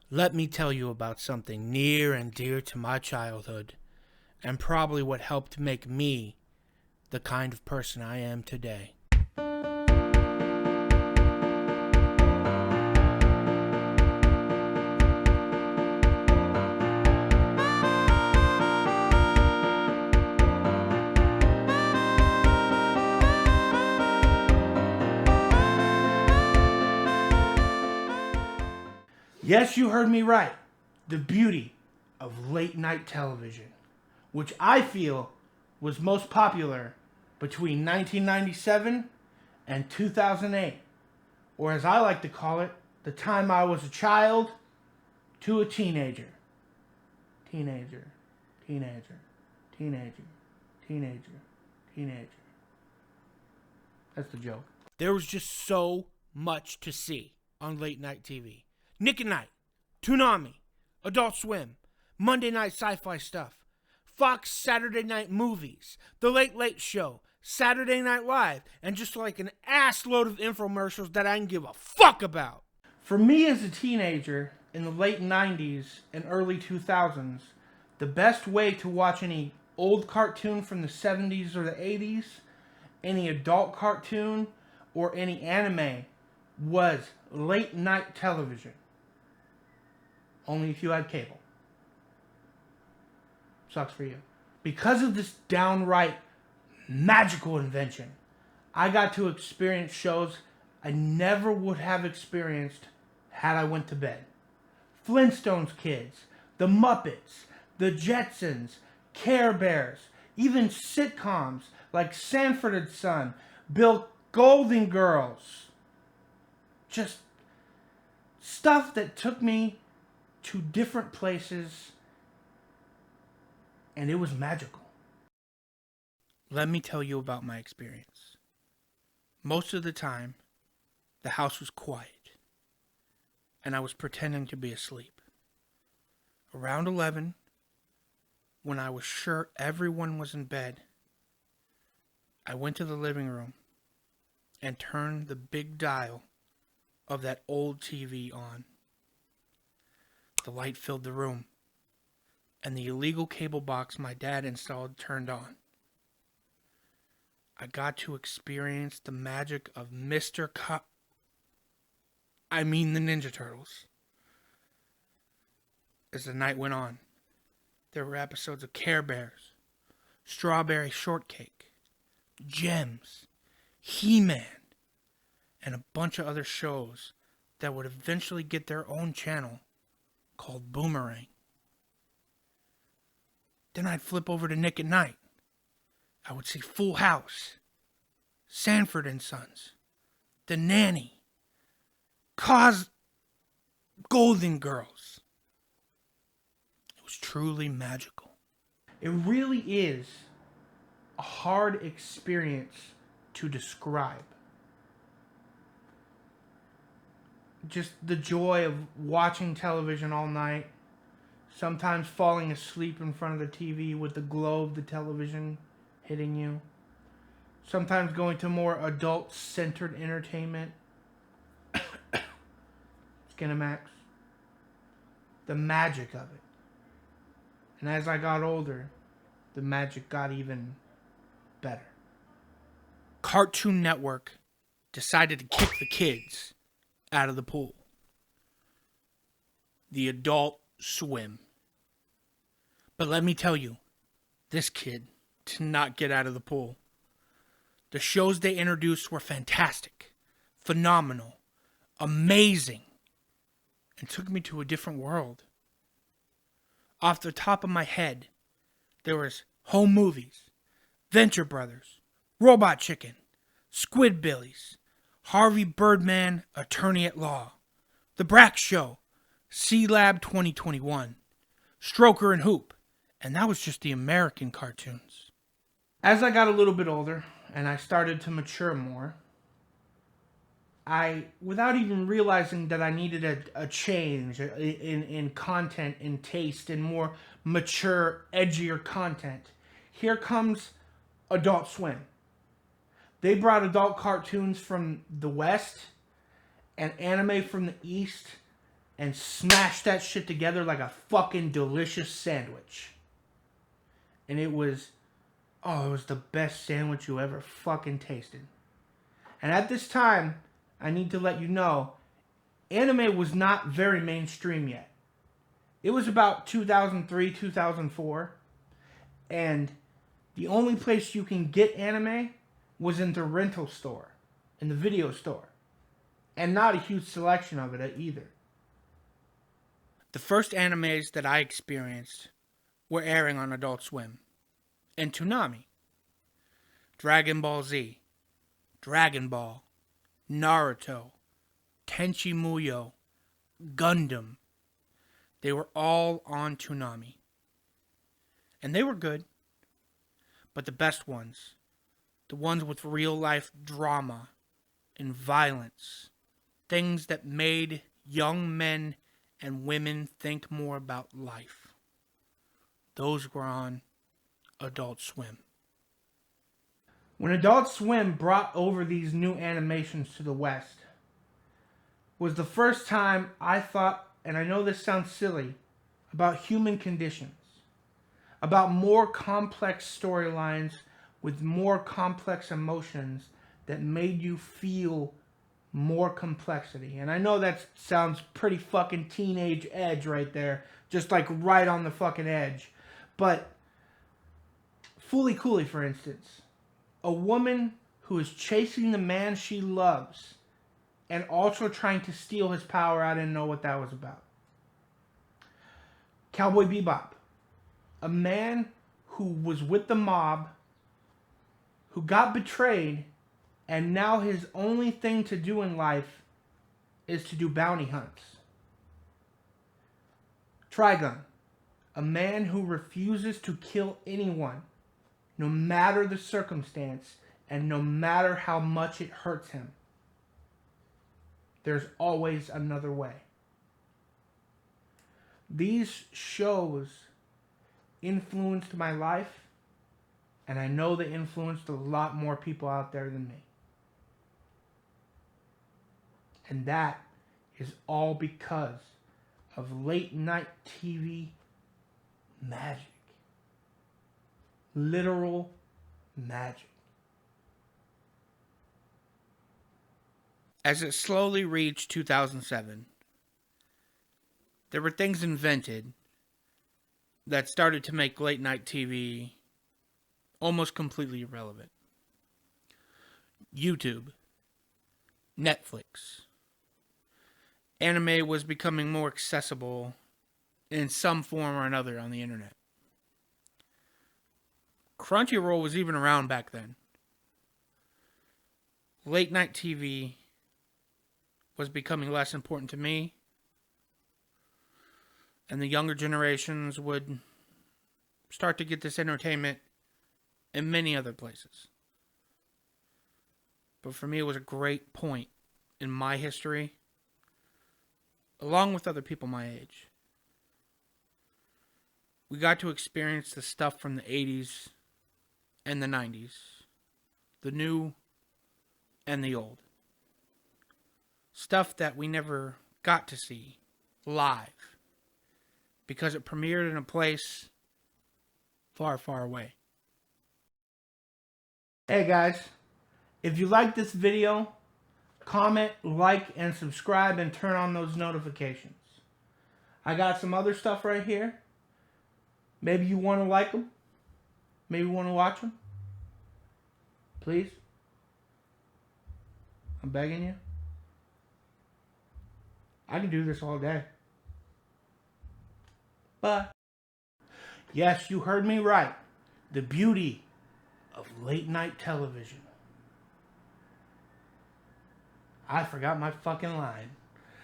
Let me tell you about something near and dear to my childhood, and probably what helped make me the kind of person I am today. Yes, you heard me right. The beauty of late night television, which I feel was most popular between 1997 and 2008, or as I like to call it, the time I was a child to a teenager. Teenager, teenager, teenager, teenager, teenager. That's the joke. There was just so much to see on late night TV. Nick at Night, Toonami, Adult Swim, Monday Night Sci-Fi Stuff, Fox Saturday Night Movies, The Late Late Show, Saturday Night Live, and just like an ass load of infomercials that I can give a fuck about. For me as a teenager in the late 90s and early 2000s, the best way to watch any old cartoon from the 70s or the 80s, any adult cartoon, or any anime was late night television. Only if you had cable. Sucks for you. Because of this downright magical invention, I got to experience shows I never would have experienced had I went to bed. Flintstones Kids, The Muppets, The Jetsons, Care Bears, even sitcoms like Sanford and Son, Bill Golden Girls. Just stuff that took me to different places, and it was magical. Let me tell you about my experience. Most of the time, the house was quiet, and I was pretending to be asleep. Around 11, when I was sure everyone was in bed, I went to the living room and turned the big dial of that old TV on. The light filled the room, and the illegal cable box my dad installed turned on. I got to experience the magic of the Ninja Turtles. As the night went on, there were episodes of Care Bears, Strawberry Shortcake, Gems, He-Man, and a bunch of other shows that would eventually get their own channel called Boomerang. Then I'd flip over to Nick at Night. I would see Full House, Sanford and Sons, The Nanny, Golden Girls. It was truly magical. It really is a hard experience to describe. Just the joy of watching television all night, sometimes falling asleep in front of the TV with the glow of the television hitting you, sometimes going to more adult-centered entertainment, Skinamax, the magic of it. And as I got older, the magic got even better. Cartoon Network decided to kick the kids out of the pool. The Adult Swim. But let me tell you, this kid did not get out of the pool. The shows they introduced were fantastic, phenomenal, amazing, and took me to a different world. Off the top of my head, there was Home Movies, Venture Brothers, Robot Chicken, Squidbillies, Harvey Birdman, Attorney at Law, The Brack Show, C-Lab 2021, Stroker and Hoop, and that was just the American cartoons. As I got a little bit older and I started to mature more, I, without even realizing that I needed a change in content, in taste, in more mature, edgier content, here comes Adult Swim. They brought adult cartoons from the West and anime from the East and smashed that shit together like a fucking delicious sandwich. And it was the best sandwich you ever fucking tasted. And at this time, I need to let you know, anime was not very mainstream yet. It was about 2003, 2004. And the only place you can get anime was in the rental store, in the video store. And not a huge selection of it either. The first animes that I experienced were airing on Adult Swim and Toonami. Dragon Ball Z, Dragon Ball, Naruto, Tenchi Muyo, Gundam. They were all on Toonami. And they were good. But the best ones, the ones with real life drama and violence, things that made young men and women think more about life, those were on Adult Swim. When Adult Swim brought over these new animations to the West, was the first time I thought, and I know this sounds silly, about human conditions, about more complex storylines with more complex emotions that made you feel more complexity. And I know that sounds pretty fucking teenage edge right there, just like right on the fucking edge. But Fooly Cooly, for instance, a woman who is chasing the man she loves and also trying to steal his power. I didn't know what that was about. Cowboy Bebop, a man who was with the mob, who got betrayed, and now his only thing to do in life is to do bounty hunts. Trigun, a man who refuses to kill anyone, no matter the circumstance and no matter how much it hurts him. There's always another way. These shows influenced my life, and I know they influenced a lot more people out there than me. And that is all because of late night TV magic. Literal magic. As it slowly reached 2007, there were things invented that started to make late night TV almost completely irrelevant. YouTube, Netflix. Anime was becoming more accessible in some form or another on the internet. Crunchyroll was even around back then. Late night TV was becoming less important to me, and the younger generations would start to get this entertainment in many other places. But for me, it was a great point in my history, along with other people my age. We got to experience the stuff from the 80s and the 90s, the new and the old. Stuff that we never got to see live because it premiered in a place far, far away. Hey guys, if you like this video, comment, like, and subscribe, and turn on those notifications. I got some other stuff right here. Maybe you want to like them. Maybe you want to watch them. Please. I'm begging you. I can do this all day. But, yes, you heard me right. The beauty of late night television. I forgot my fucking line.